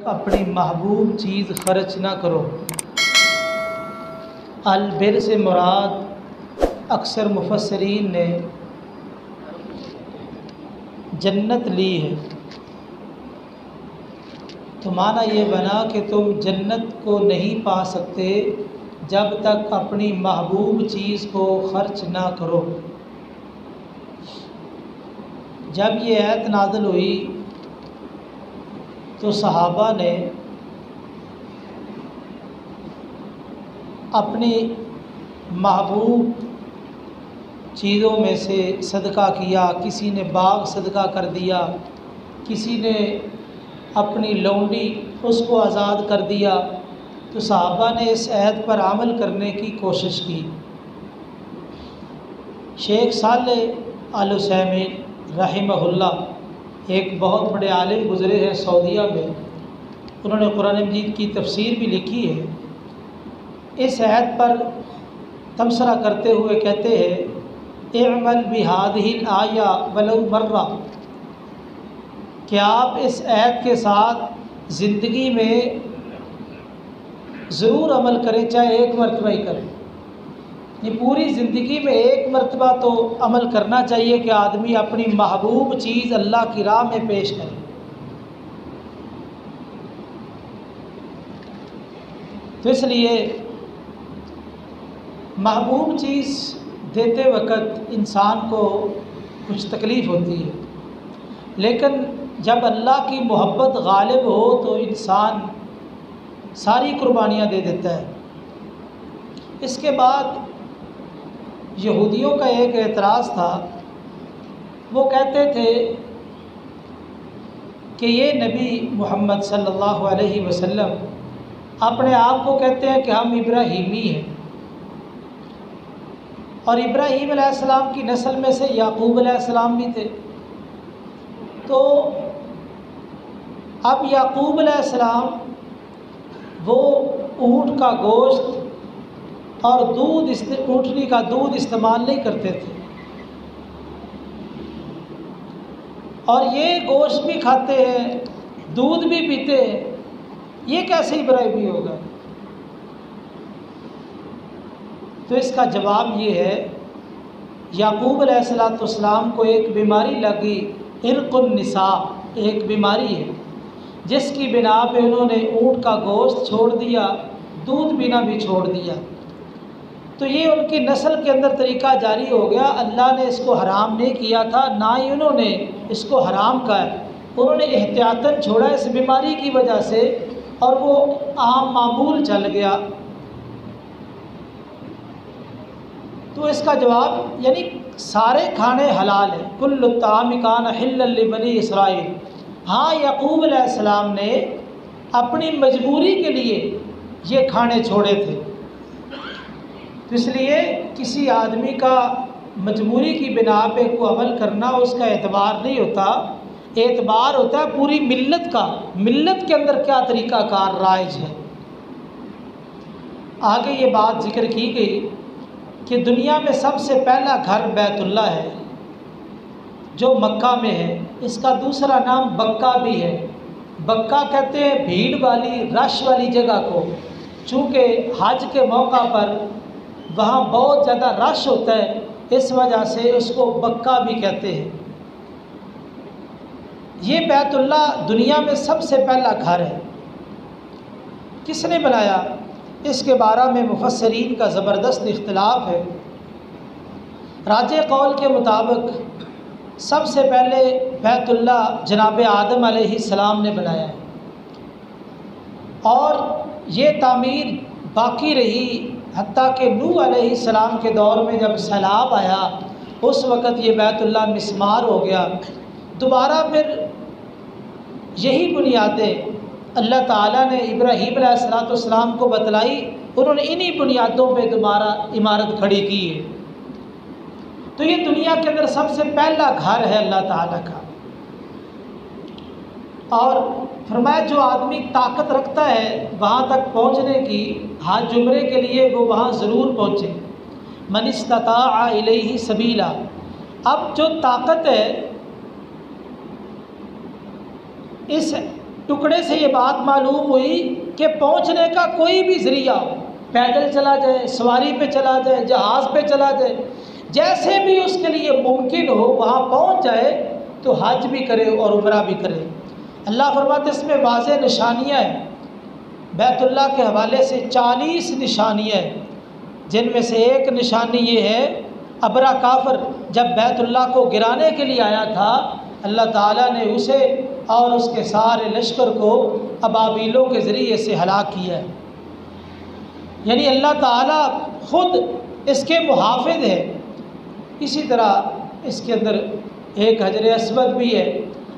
اپنی محبوب چیز خرچ نہ کرو۔ البر سے مراد اکثر مفسرین نے جنت لی ہے، تو معنی یہ بنا کہ تم جنت کو نہیں پا سکتے جب تک اپنی محبوب چیز کو خرچ نہ کرو۔ جب یہ آیت نازل ہوئی تو صحابہ نے اپنی محبوب چیزوں میں سے صدقہ کیا، کسی نے باغ صدقہ کر دیا، کسی نے اپنی لونڈی اس کو آزاد کر دیا۔ تو صحابہ نے اس عہد پر عمل کرنے کی کوشش کی۔ شیخ صالح آل عثیمین رحمہ اللہ ایک بہت بڑے عالم گزرے ہیں سعودیہ میں، انہوں نے قرآن مجید کی تفسیر بھی لکھی ہے۔ اس عہد پر تبصرہ کرتے ہوئے کہتے ہیں اعمل بہذہ الآیہ ولو مرہ، کہ آپ اس عہد کے ساتھ زندگی میں ضرور عمل کریں، چاہے ایک مرتبہ ہی کریں۔ یہ پوری زندگی میں ایک مرتبہ تو عمل کرنا چاہیے کہ آدمی اپنی محبوب چیز اللہ کی راہ میں پیش کرے۔ تو اس لیے محبوب چیز دیتے وقت انسان کو کچھ تکلیف ہوتی ہے، لیکن جب اللہ کی محبت غالب ہو تو انسان ساری قربانیاں دے دیتا ہے۔ اس کے بعد یہودیوں کا ایک اعتراض تھا، وہ کہتے تھے کہ یہ نبی محمد صلی اللہ علیہ وسلم اپنے آپ کو کہتے ہیں کہ ہم ابراہیمی ہیں، اور ابراہیم علیہ السلام کی نسل میں سے یعقوب علیہ السلام بھی تھے۔ تو اب یعقوب علیہ السلام وہ اونٹ کا گوشت اور اونٹنی کا دودھ استعمال نہیں کرتے تھے، اور یہ گوشت بھی کھاتے ہیں، دودھ بھی پیتے ہیں، یہ کیسے ابراہیمی ہوگا؟ تو اس کا جواب یہ ہے، یعقوب علیہ السلام کو ایک بیماری لگی، عرق النساء ایک بیماری ہے، جس کی بنا پہ انہوں نے اونٹ کا گوشت چھوڑ دیا، دودھ پینا بھی چھوڑ دیا۔ تو یہ ان کی نسل کے اندر طریقہ جاری ہو گیا۔ اللہ نے اس کو حرام نہیں کیا تھا، نہ ہی انہوں نے اس کو حرام کہا ہے، انہوں نے احتیاطاً چھوڑا اس بیماری کی وجہ سے، اور وہ عام معمول چل گیا۔ تو اس کا جواب یعنی سارے کھانے حلال ہیں، کل الطعام کان حلا لبنی اسرائیل۔ ہاں یعقوب علیہ السلام نے اپنی مجبوری کے لیے یہ کھانے چھوڑے تھے۔ تو اس لیے کسی آدمی کا مجبوری کی بنا پہ کوئی عمل کرنا اس کا اعتبار نہیں ہوتا، اعتبار ہوتا ہے پوری ملت کا، ملت کے اندر کیا طریقہ کار رائج ہے۔ آگے یہ بات ذکر کی گئی کہ دنیا میں سب سے پہلا گھر بیت اللہ ہے جو مکہ میں ہے، اس کا دوسرا نام بکہ بھی ہے۔ بکہ کہتے ہیں بھیڑ والی رش والی جگہ کو، چونکہ حج کے موقع پر وہاں بہت زیادہ رش ہوتا ہے، اس وجہ سے اس کو بکہ بھی کہتے ہیں۔ یہ بیت اللہ دنیا میں سب سے پہلا گھر ہے۔ کس نے بنایا؟ اس کے بارے میں مفسرین کا زبردست اختلاف ہے۔ راجح قول کے مطابق سب سے پہلے بیت اللہ جناب آدم علیہ السلام نے بنایا ہے، اور یہ تعمیر باقی رہی حتیٰ کہ نوح علیہ السلام کے دور میں جب سیلاب آیا اس وقت یہ بیت اللہ مسمار ہو گیا۔ دوبارہ پھر یہی بنیادیں اللہ تعالیٰ نے ابراہیم علیہ السلام کو بتلائی، انہوں نے انہی بنیادوں پہ دوبارہ عمارت کھڑی کی ہے۔ تو یہ دنیا کے اندر سب سے پہلا گھر ہے اللہ تعالیٰ کا۔ اور فرمایا جو آدمی طاقت رکھتا ہے وہاں تک پہنچنے کی، حج عمرے کے لیے وہ وہاں ضرور پہنچے۔ من استطاع الیہ سبیلا، اب جو طاقت ہے اس ٹکڑے سے یہ بات معلوم ہوئی کہ پہنچنے کا کوئی بھی ذریعہ ہو، پیدل چلا جائے، سواری پہ چلا جائے، جہاز پہ چلا جائے، جیسے بھی اس کے لیے ممکن ہو وہاں پہنچ جائے تو حج بھی کرے اور عمرہ بھی کرے۔ اللہ فرماتے اس میں واضح نشانیاں ہیں، بیت اللہ کے حوالے سے 40 نشانیاں ہیں، جن میں سے ایک نشانی یہ ہے، ابرا کافر جب بیت اللہ کو گرانے کے لیے آیا تھا، اللہ تعالیٰ نے اسے اور اس کے سارے لشکر کو ابابیلوں کے ذریعے سے ہلاک کیا ہے۔ یعنی اللہ تعالیٰ خود اس کے محافظ ہے۔ اسی طرح اس کے اندر ایک حجر اسود بھی ہے۔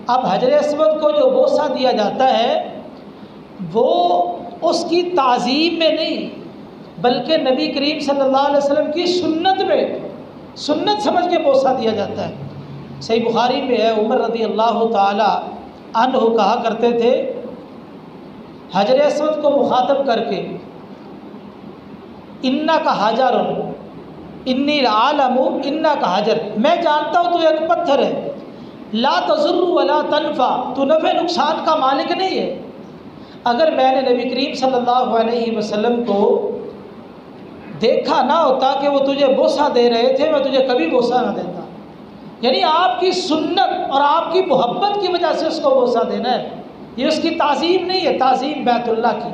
اب حجر اسود کو جو بوسہ دیا جاتا ہے وہ اس کی تعظیم میں نہیں بلکہ نبی کریم صلی اللہ علیہ وسلم کی سنت میں، سنت سمجھ کے بوسہ دیا جاتا ہے۔ صحیح بخاری میں ہے، عمر رضی اللہ تعالی عنہ کہا کرتے تھے حجر اسود کو مخاطب کر کے، انا کا حجر انی عالم انا کا حجر، میں جانتا ہوں تو ایک پتھر ہے، لا تضر ولا تنفع، تو نفع نقصان کا مالک نہیں ہے۔ اگر میں نے نبی کریم صلی اللہ علیہ وسلم کو دیکھا نہ ہوتا کہ وہ تجھے بوسہ دے رہے تھے، میں تجھے کبھی بوسہ نہ دیتا۔ یعنی آپ کی سنت اور آپ کی محبت کی وجہ سے اس کو بوسہ دینا ہے، یہ اس کی تعظیم نہیں ہے، تعظیم بیت اللہ کی۔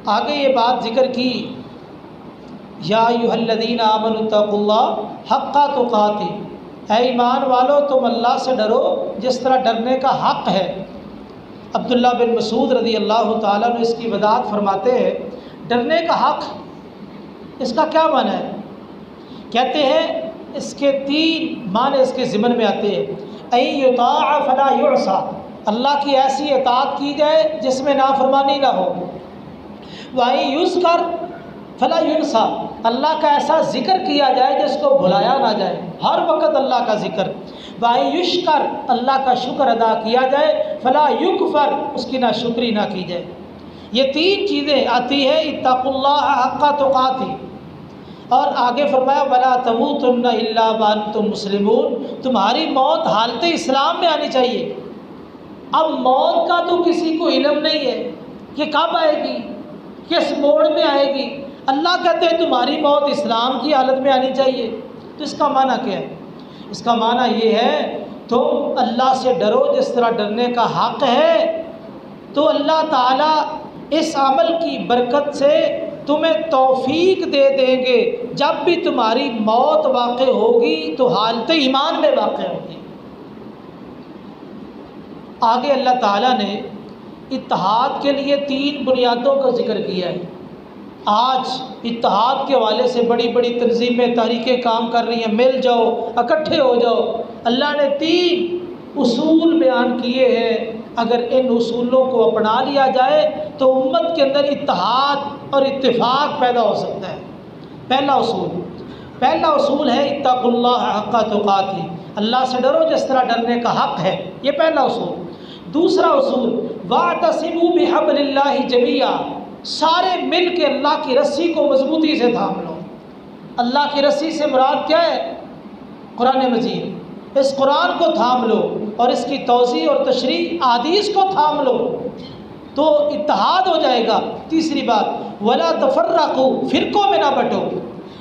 آگے یہ بات ذکر کی، یا ایھا الذین آمنوا اتقوا اللہ حق تقاتہ، اے ایمان والو تم اللہ سے ڈرو جس طرح ڈرنے کا حق ہے۔ عبداللہ بن مسعود رضی اللہ تعالیٰ عنہ اس کی وضاحت فرماتے ہیں، ڈرنے کا حق اس کا کیا معنی ہے؟ کہتے ہیں اس کے 3 معنی اس کے ضمن میں آتے ہیں۔ ان یطاع فلا یعصى، اللہ کی ایسی اطاعت کی جائے جس میں نافرمانی نہ ہو۔ وَإِن یذکر فلا ینسیٰ، اللہ کا ایسا ذکر کیا جائے جس کو بھلایا نہ جائے، ہر وقت اللہ کا ذکر۔ وَإِن یشکر، اللہ کا شکر ادا کیا جائے، فلا یکفر، اس کی ناشکری نہ کی جائے۔ یہ 3 چیزیں آتی ہیں اتقوا اللہ حق تقاتہ، اور آگے فرمایا وَلَا تَمُوتُنَّ إِلَّا وَأَنْتُمْ مُسْلِمُونَ، تمہاری موت حالت اسلام میں آنی چاہیے۔ اب موت کا تو کسی کو علم نہیں ہے کہ کب آئے گی، کس موڑ میں آئے گی۔ اللہ کہتے ہیں تمہاری موت اسلام کی حالت میں آنی چاہیے۔ تو اس کا معنی کیا ہے؟ اس کا معنی یہ ہے تم اللہ سے ڈرو جس طرح ڈرنے کا حق ہے، تو اللہ تعالیٰ اس عمل کی برکت سے تمہیں توفیق دے دیں گے، جب بھی تمہاری موت واقع ہوگی تو حالت ایمان میں واقع ہوگی۔ آگے اللہ تعالیٰ نے اتحاد کے لیے 3 بنیادوں کا ذکر کیا ہے۔ آج اتحاد کے حوالے سے بڑی بڑی تنظیمیں تحریکیں کام کر رہی ہیں، مل جاؤ، اکٹھے ہو جاؤ۔ اللہ نے 3 اصول بیان کیے ہیں، اگر ان اصولوں کو اپنا لیا جائے تو امت کے اندر اتحاد اور اتفاق پیدا ہو سکتا ہے۔ پہلا اصول ہے اتقوا اللہ حق تقاتہ، اللہ سے ڈرو جس طرح ڈرنے کا حق ہے، یہ پہلا اصول۔ دوسرا اصول واعتصموا بحبل اللہ جمیعا، سارے مل کے اللہ کی رسی کو مضبوطی سے تھام لو۔ اللہ کی رسی سے مراد کیا ہے؟ قرآن مجید، اس قرآن کو تھام لو اور اس کی توضیح اور تشریح احادیث کو تھام لو تو اتحاد ہو جائے گا۔ تیسری بات ولا تفرقوا، فرقوں میں نہ بٹو۔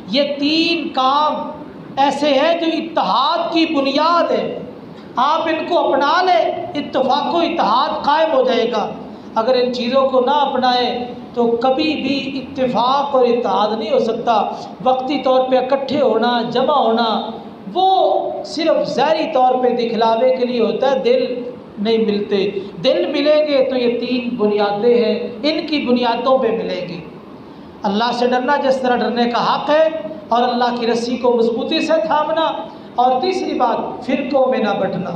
یہ 3 کام ایسے ہیں جو اتحاد کی بنیاد ہے، آپ ان کو اپنا لیں، اتفاق و اتحاد قائم ہو جائے گا۔ اگر ان چیزوں کو نہ اپنائیں تو کبھی بھی اتفاق اور اتحاد نہیں ہو سکتا۔ وقتی طور پہ اکٹھے ہونا، جمع ہونا، وہ صرف ظاہری طور پہ دکھلاوے کے لیے ہوتا ہے، دل نہیں ملتے۔ دل ملیں گے تو یہ 3 بنیادیں ہیں، ان کی بنیادوں پہ ملیں گے۔ اللہ سے ڈرنا جس طرح ڈرنے کا حق ہے، اور اللہ کی رسی کو مضبوطی سے تھامنا، اور تیسری بات فرقوں میں نہ بٹنا۔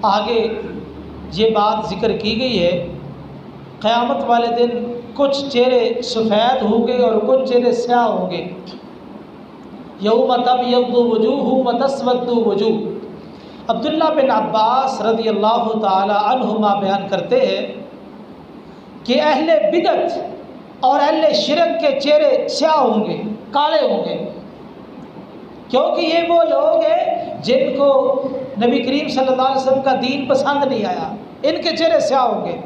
آگے یہ بات ذکر کی گئی ہے، قیامت والے دن کچھ چہرے سفید ہوں گے اور کچھ چہرے سیاہ ہوں گے۔ یوم تبیض وجوہ وتسود وجوہ۔ عبداللہ بن عباس رضی اللہ تعالی عنہما بیان کرتے ہیں کہ اہل بدعت اور اہل شرک کے چہرے سیاہ ہوں گے، کالے ہوں گے، کیونکہ یہ وہ لوگ ہیں جن کو نبی کریم صلی اللہ علیہ وسلم کا دین پسند نہیں آیا، ان کے چہرے سیاہ ہوں گے۔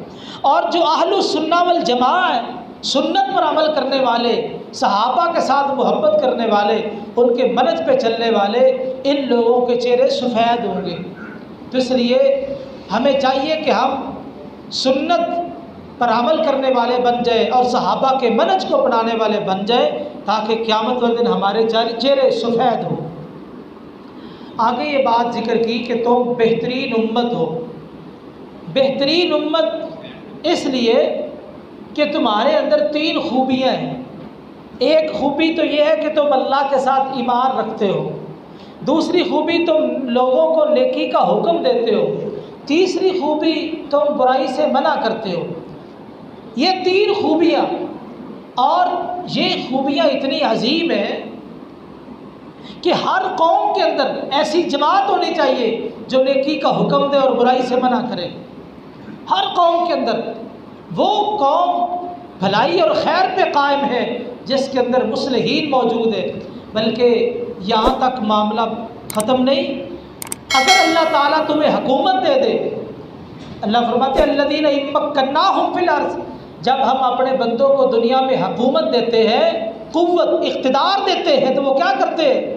اور جو اہل السنہ والجماعہ ہیں، سنت پر عمل کرنے والے، صحابہ کے ساتھ محبت کرنے والے، ان کے منہج پہ چلنے والے، ان لوگوں کے چہرے سفید ہوں گے۔ تو اس لیے ہمیں چاہیے کہ ہم سنت پر عمل کرنے والے بن جائیں اور صحابہ کے منہج کو اپنانے والے بن جائیں، تاکہ قیامت والے دن ہمارے چہرے سفید ہوں۔ آگے یہ بات ذکر کی کہ تم بہترین امت ہو۔ بہترین امت اس لیے کہ تمہارے اندر 3 خوبیاں ہیں۔ ایک خوبی تو یہ ہے کہ تم اللہ کے ساتھ ایمان رکھتے ہو، دوسری خوبی تم لوگوں کو نیکی کا حکم دیتے ہو، تیسری خوبی تم برائی سے منع کرتے ہو۔ یہ 3 خوبیاں، اور یہ خوبیاں اتنی عظیم ہیں کہ ہر قوم کے اندر ایسی جماعت ہونی چاہیے جو نیکی کا حکم دے اور برائی سے منع کرے۔ ہر قوم کے اندر وہ قوم بھلائی اور خیر پہ قائم ہے جس کے اندر مصلحین موجود ہے۔ بلکہ یہاں تک معاملہ ختم نہیں، اگر اللہ تعالیٰ تمہیں حکومت دے دے، اللہ فرماتے ہیں الذین ان مکناہم فی الارض، جب ہم اپنے بندوں کو دنیا میں حکومت دیتے ہیں، قوت اقتدار دیتے ہیں، تو وہ کیا کرتے ہیں؟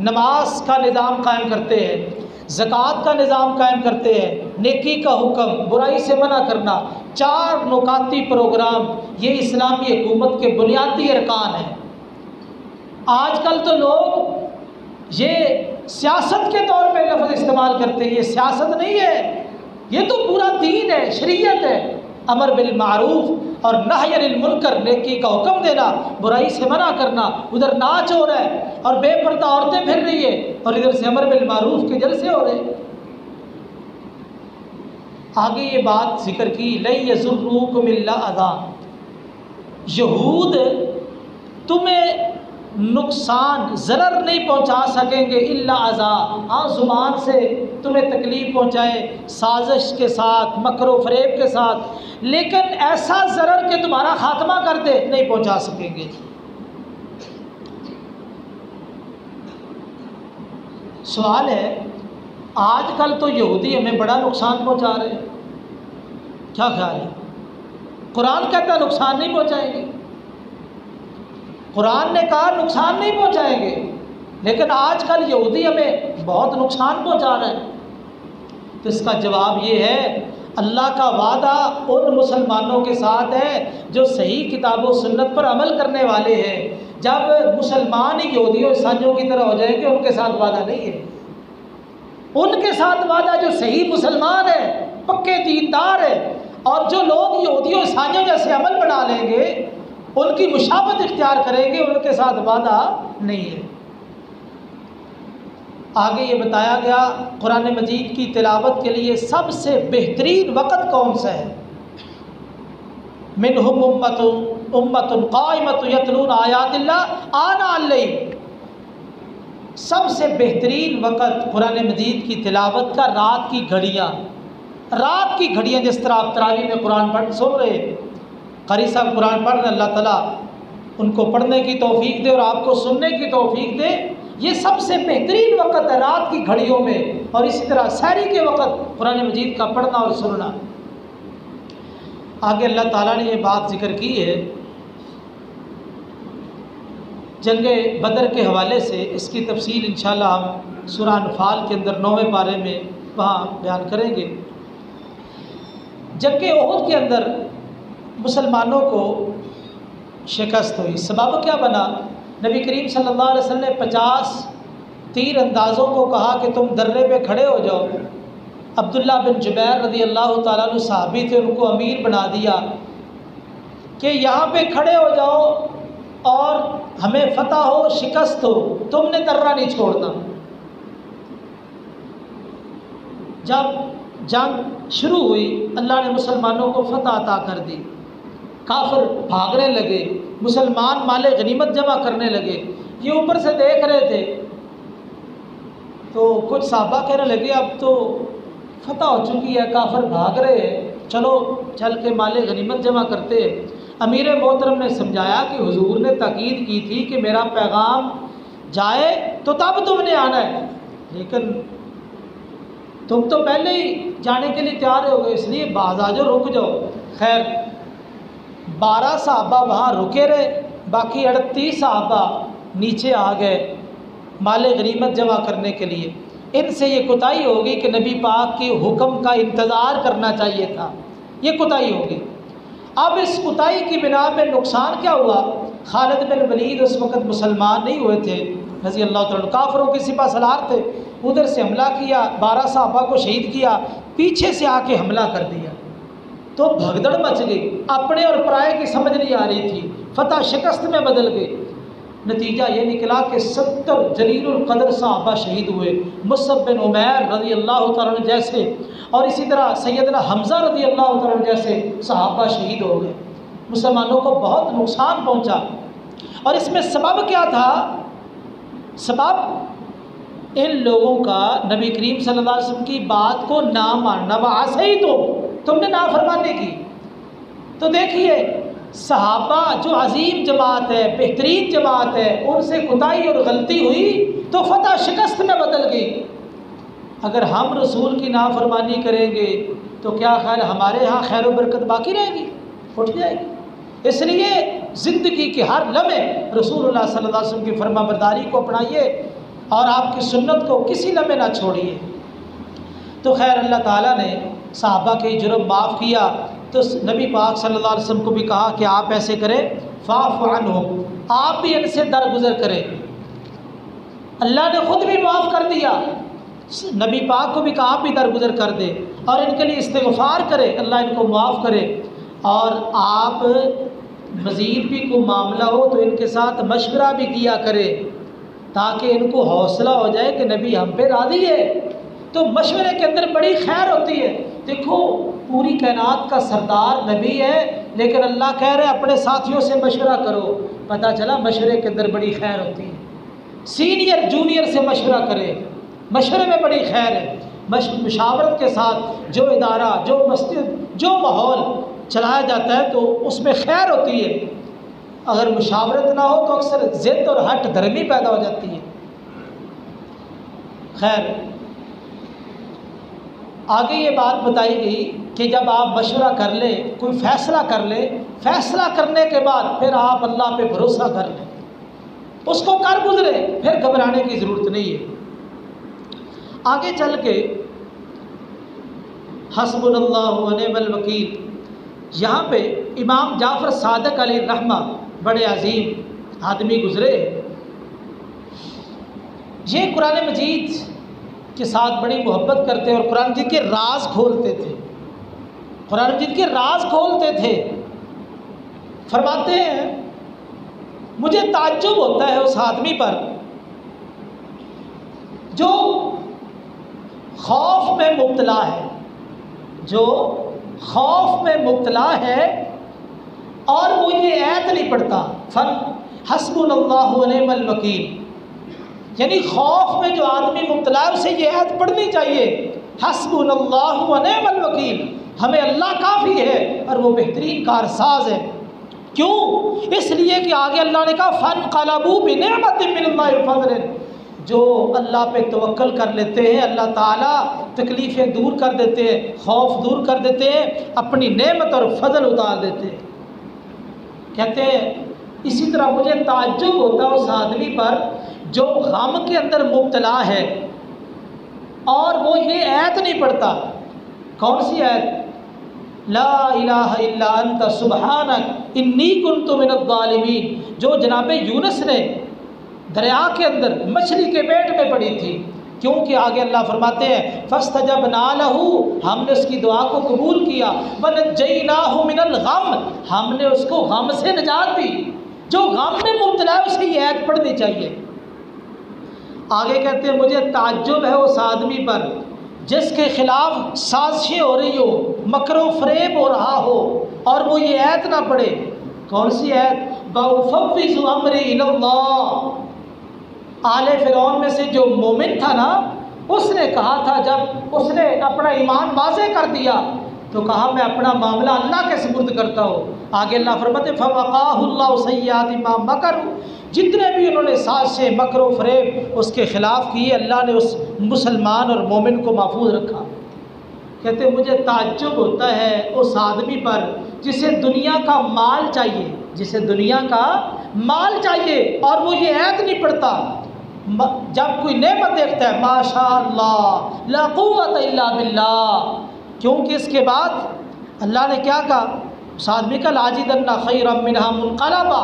نماز کا نظام قائم کرتے ہیں، زکوٰۃ کا نظام قائم کرتے ہیں، نیکی کا حکم، برائی سے منع کرنا، 4 نکاتی پروگرام، یہ اسلامی حکومت کے بنیادی ارکان ہیں۔ آج کل تو لوگ یہ سیاست کے طور پہ لفظ استعمال کرتے ہیں، یہ سیاست نہیں ہے، یہ تو پورا دین ہے، شریعت ہے۔ امر بالمعروف اور نہی عن المنکر، نیکی کا حکم دینا، برائی سے منع کرنا۔ ادھر ناچ ہو رہا ہے اور بے پردہ عورتیں پھر رہی ہے، اور ادھر سے امر بالمعروف کے جلسے ہو رہے ہیں۔ آگے یہ بات ذکر کی لن یضروکم الا اذی، یہود تمہیں نقصان ضرر نہیں پہنچا سکیں گے الا اذی، ہاں زبان سے تمہیں تکلیف پہنچائے، سازش کے ساتھ، مکر و فریب کے ساتھ، لیکن ایسا ضرر کہ تمہارا خاتمہ کر دے نہیں پہنچا سکیں گے۔ سوال ہے، آج کل تو یہودی ہمیں بڑا نقصان پہنچا رہے ہیں، کیا خیال ہے؟ قرآن کہتا ہے نقصان نہیں پہنچائیں گے، قرآن نے کہا نقصان نہیں پہنچائیں گے، لیکن آج کل یہودی ہمیں بہت نقصان پہنچا رہے ہیں۔ تو اس کا جواب یہ ہے، اللہ کا وعدہ ان مسلمانوں کے ساتھ ہے جو صحیح کتاب و سنت پر عمل کرنے والے ہیں۔ جب مسلمان ہی یہودیوں عیسائیوں کی طرح ہو جائیں گے، ان کے ساتھ وعدہ نہیں ہے۔ ان کے ساتھ وعدہ جو صحیح مسلمان ہے، پکے دیندار ہے، اور جو لوگ یہودیوں عیسائیوں جیسے عمل بنا لیں گے، ان کی مشابہت اختیار کریں گے، ان کے ساتھ وعدہ نہیں ہے۔ آگے یہ بتایا گیا قرآن مجید کی تلاوت کے لیے سب سے بہترین وقت کون سا ہے؟ منہم امۃ قائمۃ یتلون آیات اللہ آناء اللیل، سب سے بہترین وقت قرآن مجید کی تلاوت کا رات کی گھڑیاں۔ رات کی گھڑیاں، جس طرح آپ تراویح میں قرآن سن رہے ہیں، قاری صاحب قرآن پڑھ رہے ہیں، اللہ تعالیٰ ان کو پڑھنے کی توفیق دے اور آپ کو سننے کی توفیق دے۔ یہ سب سے بہترین وقت ہے رات کی گھڑیوں میں، اور اسی طرح سحری کے وقت قرآن مجید کا پڑھنا اور سننا۔ آگے اللہ تعالیٰ نے یہ بات ذکر کی ہے جنگ بدر کے حوالے سے، اس کی تفصیل انشاءاللہ ہم سورہ انفال کے اندر 9ویں پارے میں وہاں بیان کریں گے۔ جنگ احد کے اندر مسلمانوں کو شکست ہوئی، سبب کیا بنا؟ نبی کریم صلی اللہ علیہ وسلم نے 50 تیر اندازوں کو کہا کہ تم درے پہ کھڑے ہو جاؤ۔ عبداللہ بن جبیر رضی اللہ تعالیٰ عنہ صحابی تھے، ان کو امیر بنا دیا کہ یہاں پہ کھڑے ہو جاؤ اور ہمیں فتح ہو شکست ہو، تم نے درہ نہیں چھوڑنا۔ جب جنگ شروع ہوئی، اللہ نے مسلمانوں کو فتح عطا کر دی، کافر بھاگنے لگے، مسلمان مال غنیمت جمع کرنے لگے۔ یہ اوپر سے دیکھ رہے تھے تو کچھ صحابہ کہنے لگے اب تو فتح ہو چکی ہے، کافر بھاگ رہے ہیں، چلو چل کے مال غنیمت جمع کرتے ہیں۔ امیر محترم نے سمجھایا کہ حضور نے تاکید کی تھی کہ میرا پیغام جائے تو تب تم نے آنا ہے، لیکن تم تو پہلے ہی جانے کے لیے تیار ہو گئے، اس لیے باز آ جاؤ، رک جاؤ۔ خیر 12 صحابہ وہاں رکے رہے، باقی 38 صحابہ نیچے آ گئے مال غنیمت جمع کرنے کے لیے۔ ان سے یہ کوتاہی ہوگی کہ نبی پاک کے حکم کا انتظار کرنا چاہیے تھا، یہ کوتاہی ہوگی۔ اب اس کوتاہی کی بنا پہ نقصان کیا ہوا؟ خالد بن ولید اس وقت مسلمان نہیں ہوئے تھے رضی اللہ تعالیٰ، کافروں کے سپہ سالار تھے، ادھر سے حملہ کیا، 12 صحابہ کو شہید کیا، پیچھے سے آ کے حملہ کر دیا، تو بھگدڑ مچ گئی، اپنے اور پرائے کی سمجھ نہیں آ رہی تھی، فتح شکست میں بدل گئی۔ نتیجہ یہ نکلا کہ 70 جلیل القدر صحابہ شہید ہوئے، مصعب بن عمیر رضی اللہ تعالیٰ عنہ جیسے، اور اسی طرح سیدنا حمزہ رضی اللہ تعالیٰ عنہ جیسے صحابہ شہید ہو گئے۔ مسلمانوں کو بہت نقصان پہنچا، اور اس میں سبب کیا تھا؟ سبب ان لوگوں کا نبی کریم صلی اللہ علیہ وسلم کی بات کو نہ ماننا، وعصیتم، تم نے نافرمانی کی۔ تو دیکھیے صحابہ جو عظیم جماعت ہے، بہترین جماعت ہے، ان سے کوتاہی اور غلطی ہوئی تو فتح شکست میں بدل گئی۔ اگر ہم رسول کی نافرمانی کریں گے تو کیا خیال ہمارے ہاں خیر و برکت باقی رہے گی؟ اٹھ جائے گی۔ اس لیے زندگی کے ہر لمحے رسول اللہ صلی اللہ علیہ وسلم کی فرما برداری کو اپنائیے اور آپ کی سنت کو کسی لمحے نہ چھوڑیے۔ تو خیر اللہ تعالیٰ نے صحابہ کے جرم معاف کیا، تو نبی پاک صلی اللہ علیہ وسلم کو بھی کہا کہ آپ ایسے کریں، فاعف عنہم، آپ بھی ان سے درگزر کریں۔ اللہ نے خود بھی معاف کر دیا، نبی پاک کو بھی کہا آپ بھی درگزر کر دے اور ان کے لیے استغفار کرے، اللہ ان کو معاف کرے۔ اور آپ مزید بھی کوئی معاملہ ہو تو ان کے ساتھ مشورہ بھی کیا کرے تاکہ ان کو حوصلہ ہو جائے کہ نبی ہم پہ راضی ہے۔ تو مشورے کے اندر بڑی خیر ہوتی ہے۔ دیکھو پوری کائنات کا سردار نبی ہے، لیکن اللہ کہہ رہے اپنے ساتھیوں سے مشورہ کرو، پتہ چلا مشورے کے اندر بڑی خیر ہوتی ہے۔ سینئر جونیئر سے مشورہ کرے، مشورے میں بڑی خیر ہے۔ مشاورت کے ساتھ جو ادارہ، جو مسجد، جو ماحول چلایا جاتا ہے تو اس میں خیر ہوتی ہے۔ اگر مشاورت نہ ہو تو اکثر ضد اور ہٹ دھرمی پیدا ہو جاتی ہے۔ خیر آگے یہ بات بتائی گئی کہ جب آپ مشورہ کر لیں، کوئی فیصلہ کر لیں، فیصلہ کرنے کے بعد پھر آپ اللہ پہ بھروسہ کر لیں، اس کو کر گزرے، پھر گھبرانے کی ضرورت نہیں ہے۔ آگے چل کے حسبنا اللہ ونعم الوکیل، یہاں پہ امام جعفر صادق علیہ الرحمہ بڑے عظیم آدمی گزرے، یہ قرآن مجید کے ساتھ بڑی محبت کرتے اور قرآن مجید کے راز کھولتے تھے، قرآن مجید کے راز کھولتے تھے۔ فرماتے ہیں مجھے تعجب ہوتا ہے اس آدمی پر جو خوف میں مبتلا ہے، جو خوف میں مبتلا ہے اور وہ یہ آیت نہیں پڑھتا، حسبنا اللہ ونعم الوکیل، یعنی خوف میں جو آدمی مبتلا ہے اسے یہ آیت پڑھنی چاہیے، حسبنا اللہ ونعم الوکیل، ہمیں اللہ کافی ہے اور وہ بہترین کارساز ہے۔ کیوں؟ اس لیے کہ آگے اللہ نے کہا فانقلبوا بنعمت من اللہ وفضل، جو اللہ پہ توکل کر لیتے ہیں اللہ تعالیٰ تکلیفیں دور کر دیتے ہیں، خوف دور کر دیتے ہیں، اپنی نعمت اور فضل اتار دیتے ہیں۔ کہتے ہیں اسی طرح مجھے تعجب ہوتا ہے اس آدمی پر جو غم کے اندر مبتلا ہے اور وہ یہ آیت نہیں پڑھتا۔ کون سی آیت؟ لا الہ الا انت سبحانک انی کنت من الظالمین، جو جناب یونس نے دریا کے اندر مچھلی کے پیٹ میں پڑی تھی، کیونکہ آگے اللہ فرماتے ہیں فاستجبنا لہ، ہم نے اس کی دعا کو قبول کیا، ونجیناہ من الغم، ہم نے اس کو غم سے نجات دی۔ جو غم میں مبتلا ہے اسے یہ آیت پڑھنی چاہیے۔ آگے کہتے ہیں مجھے تعجب ہے اس آدمی پر جس کے خلاف سازشیں ہو رہی ہو، مکر و فریب ہو رہا ہو اور وہ یہ آیت نہ پڑھے۔ کون سی آیت؟ وَأُفَوِّضُ أَمْرِي إِلَى اللَّهِ، آل فرعون میں سے جو مومن تھا نا، اس نے کہا تھا جب اس نے اپنا ایمان واضح کر دیا تو کہا میں اپنا معاملہ اللہ کے سپرد کرتا ہوں۔ آگے اللہ فرماتے فَوَقَاهُ اللَّهُ سَيِّئَاتِ مَا مَكَرُوا، جتنے بھی انہوں نے سازشیں مکر و فریب اس کے خلاف کیے، اللہ نے اس مسلمان اور مومن کو محفوظ رکھا۔ کہتے مجھے تعجب ہوتا ہے اس آدمی پر جسے دنیا کا مال چاہیے، جسے دنیا کا مال چاہیے اور وہ یہ عید نہیں پڑتا، جب کوئی نعمت دیکھتا ہے ماشاء اللہ لا قوت الا باللہ، کیونکہ اس کے بعد اللہ نے کیا کہا اس آدمی کا لاجدن خیرا منہا منقلبا،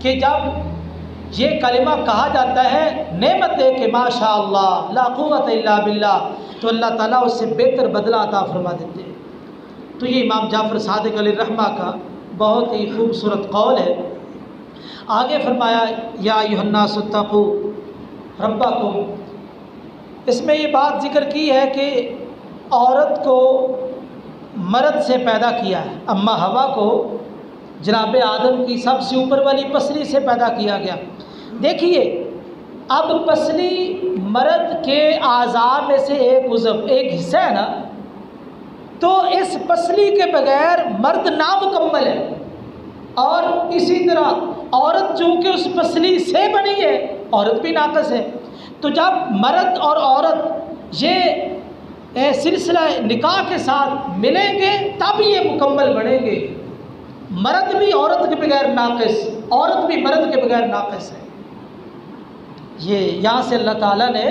کہ جب یہ کلمہ کہا جاتا ہے نعمت دے کہ ماشاء اللہ لا قوت الا باللہ، تو اللہ تعالیٰ اس سے بہتر بدلہ عطا فرما دیتے ہیں۔ تو یہ امام جعفر صادق علیہ الرحمہ کا بہت ہی خوبصورت قول ہے۔ آگے فرمایا یا ایھا الناس اتقوا ربکم، اس میں یہ بات ذکر کی ہے کہ عورت کو مرد سے پیدا کیا ہے، اماں حوا کو جناب آدم کی سب سے اوپر والی پسلی سے پیدا کیا گیا۔ دیکھیے اب پسلی مرد کے اعضاء میں سے ایک عضو، ایک حصہ ہے نا، تو اس پسلی کے بغیر مرد نامکمل ہے، اور اسی طرح عورت چونکہ اس پسلی سے بنی ہے عورت بھی ناقص ہے۔ تو جب مرد اور عورت یہ سلسلہ نکاح کے ساتھ ملیں گے تب یہ مکمل بنیں گے۔ مرد بھی عورت کے بغیر ناقص، عورت بھی مرد کے بغیر ناقص ہے۔ یہ یہاں سے اللہ تعالیٰ نے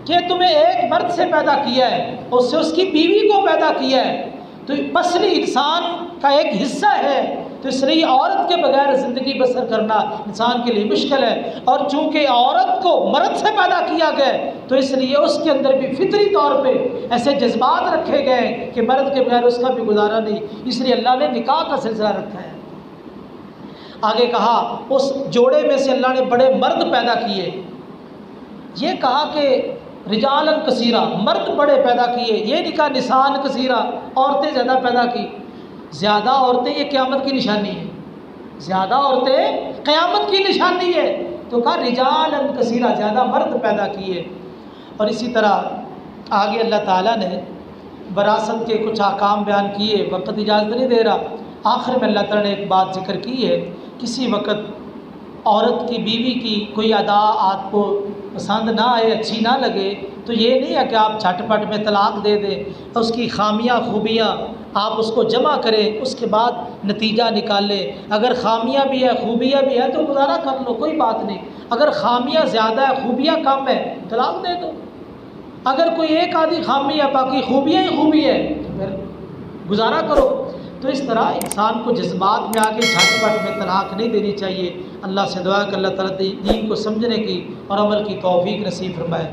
کہ تمہیں ایک مرد سے پیدا کیا ہے، اس سے اس کی بیوی کو پیدا کیا ہے، تو پسلی انسان کا ایک حصہ ہے، تو اس لیے عورت کے بغیر زندگی بسر کرنا انسان کے لیے مشکل ہے۔ اور چونکہ عورت کو مرد سے پیدا کیا گیا تو اس لیے اس کے اندر بھی فطری طور پہ ایسے جذبات رکھے گئے کہ مرد کے بغیر اس کا بھی گزارا نہیں، اس لیے اللہ نے نکاح کا سلسلہ رکھا ہے۔ آگے کہا اس جوڑے میں سے اللہ نے بڑے مرد پیدا کیے، یہ کہا کہ رجالاً کثیرہ، مرد بڑے پیدا کیے، یہ نہیں کہا نساء کثیرہ، عورتیں زیادہ پیدا کی۔ زیادہ عورتیں یہ قیامت کی نشانی ہے، زیادہ عورتیں قیامت کی نشانی ہے، تو کہا رجالاً کثیرہ، زیادہ مرد پیدا کیے۔ اور اسی طرح آگے اللہ تعالیٰ نے وراثت کے کچھ احکام بیان کیے، وقت اجازت نہیں دے رہا، آخر میں اللہ تعالیٰ نے ایک بات ذکر کی ہے، کسی وقت عورت کی بیوی کی کوئی ادا آپ کو پسند نہ آئے، اچھی نہ لگے، تو یہ نہیں ہے کہ آپ جھٹ پٹ میں طلاق دے دیں، اس کی خامیاں خوبیاں آپ اس کو جمع کریں، اس کے بعد نتیجہ نکالیں۔ اگر خامیاں بھی ہے خوبیاں بھی ہے تو گزارا کر لو، کوئی بات نہیں۔ اگر خامیاں زیادہ ہے خوبیاں کم ہے طلاق دے دو۔ اگر کوئی ایک آدھی خامی ہے باقی خوبیاں ہی خوبی ہے تو پھر گزارا کرو۔ تو اس طرح انسان کو جذبات میں آ کے جھٹ پٹ میں طلاق نہیں دینی چاہیے۔ اللہ سے دعا کہ اللہ تعالیٰ دین کو سمجھنے کی اور عمل کی توفیق نصیب فرمائے۔